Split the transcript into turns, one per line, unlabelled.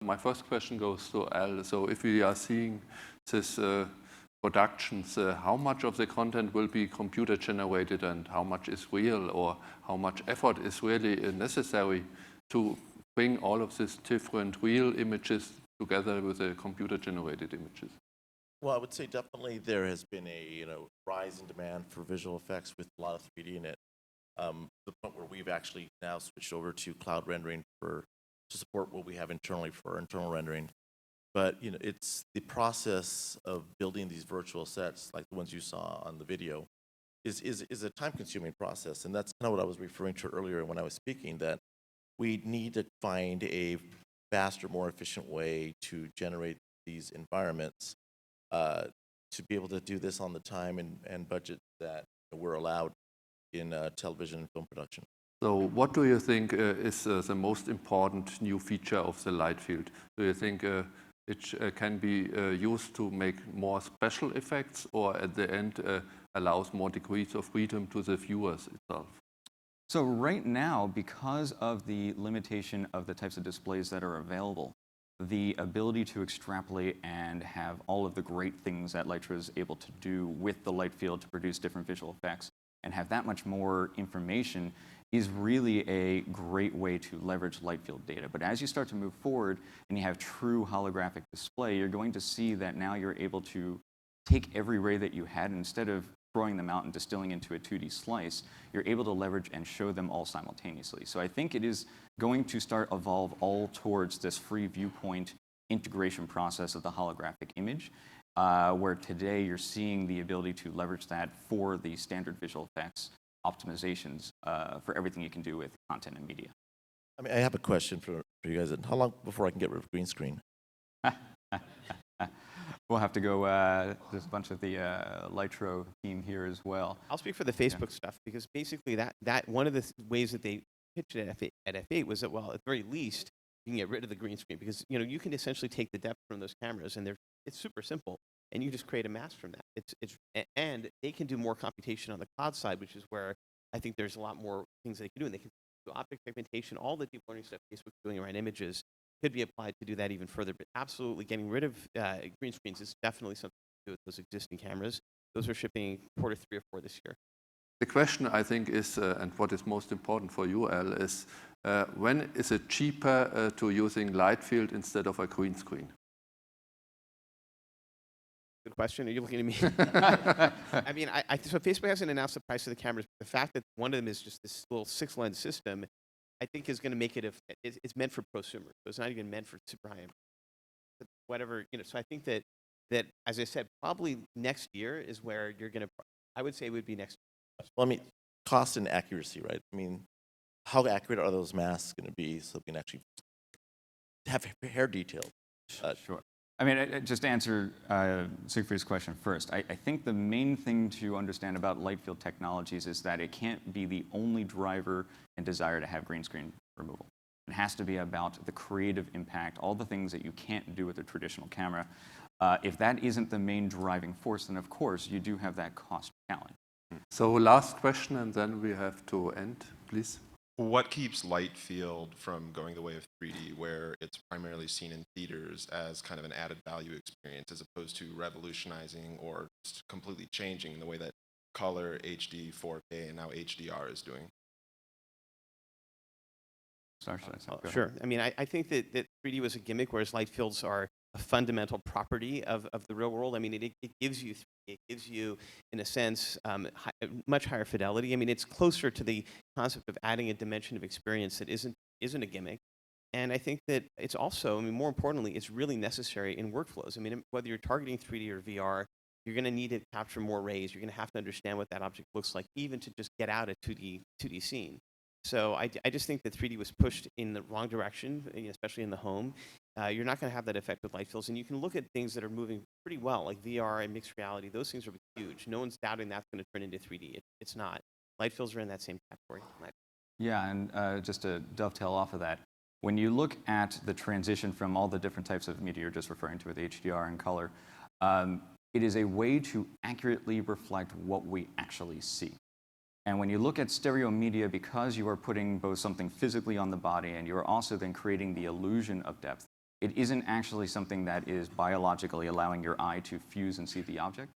My first question goes to Al. So if we are seeing this productions, how much of the content will be computer generated and how much is real, or how much effort is really necessary to bring all of these different real images together with the computer generated images?
Well, I would say definitely there has been a rise in demand for visual effects with a lot of 3D in it. The point where we've actually now switched over to cloud rendering to support what we have internally for internal rendering. But it's the process of building these virtual sets, like the ones you saw on the video, is a time-consuming process, and that's kind of what I was referring to earlier when I was speaking. That we need to find a faster, more efficient way to generate these environments to be able to do this on the time and budget that we're allowed in television and film production.
So what do you think is the most important new feature of the Lightfield? Do you think it can be used to make more special effects, or at the end allows more degrees of freedom to the viewers itself?
So right now, because of the limitation of the types of displays that are available, the ability to extrapolate and have all of the great things that Lytra is able to do with the Lightfield to produce different visual effects and have that much more information is really a great way to leverage Lightfield data. But as you start to move forward and you have true holographic display, you're going to see that now you're able to take every ray that you had, and instead of throwing them out and distilling into a 2D slice, you're able to leverage and show them all simultaneously. So I think it is going to start evolve all towards this free viewpoint integration process of the holographic image, where today you're seeing the ability to leverage that for the standard visual effects optimizations for everything you can do with content and media.
I mean, I have a question for you guys. How long before I can get rid of green screen?
We'll have to go, there's a bunch of the Lytro team here as well.
I'll speak for the Facebook stuff, because basically that one of the ways that they pitched it at F8 was that, well, at the very least, you can get rid of the green screen, because you can essentially take the depth from those cameras, and it's super simple, and you just create a mask from that. And they can do more computation on the cloud side, which is where I think there's a lot more things they can do, and they can do object segmentation, all the deep learning stuff Facebook's doing around images could be applied to do that even further. But absolutely, getting rid of green screens is definitely something to do with those existing cameras. Those are shipping quarter 3 or 4 this year.
The question, I think, is, and what is most important for you, Al, is when is it cheaper to using Lightfield instead of a green screen?
Good question. Are you looking at me? I mean, so Facebook hasn't announced the price of the cameras, but the fact that one of them is just this little 6-lens system, I think is going to make it, it's meant for prosumers. So it's not even meant for super high end. Whatever, so I think that, as I said, probably next year is where you're going to, I would say it would be next year.
Well, I mean, cost and accuracy, right? I mean, how accurate are those masks going to be so we can actually have hair detail?
Sure. I mean, just to answer Siegfried's question first, I think the main thing to understand about Lightfield Technologies is that it can't be the only driver and desire to have green screen removal. It has to be about the creative impact, all the things that you can't do with a traditional camera. If that isn't the main driving force, then of course you do have that cost challenge.
So last question, and then we have to end, please.
What keeps Lightfield from going the way of 3D, where it's primarily seen in theaters as kind of an added value experience, as opposed to revolutionizing or just completely changing the way that color, HD, 4K, and now HDR is doing?
Sure. I mean, I think that 3D was a gimmick, whereas Lightfields are a fundamental property of the real world. I mean, it gives you, in a sense, much higher fidelity. I mean, it's closer to the concept of adding a dimension of experience that isn't a gimmick. And I think that it's also, I mean, more importantly, it's really necessary in workflows. I mean, whether you're targeting 3D or VR, you're going to need to capture more rays. You're going to have to understand what that object looks like, even to just get out a 2D scene. So I just think that 3D was pushed in the wrong direction, especially in the home. You're not going to have that effect with Lightfields, and you can look at things that are moving pretty well, like VR and mixed reality. Those things are huge. No one's doubting that's going to turn into 3D. It's not. Lightfields are in that same category.
Yeah, and just to dovetail off of that, when you look at the transition from all the different types of media you're just referring to with HDR and color, it is a way to accurately reflect what we actually see. And when you look at stereo media, because you are putting both something physically on the body and you're also then creating the illusion of depth, it isn't actually something that is biologically allowing your eye to fuse and see the object.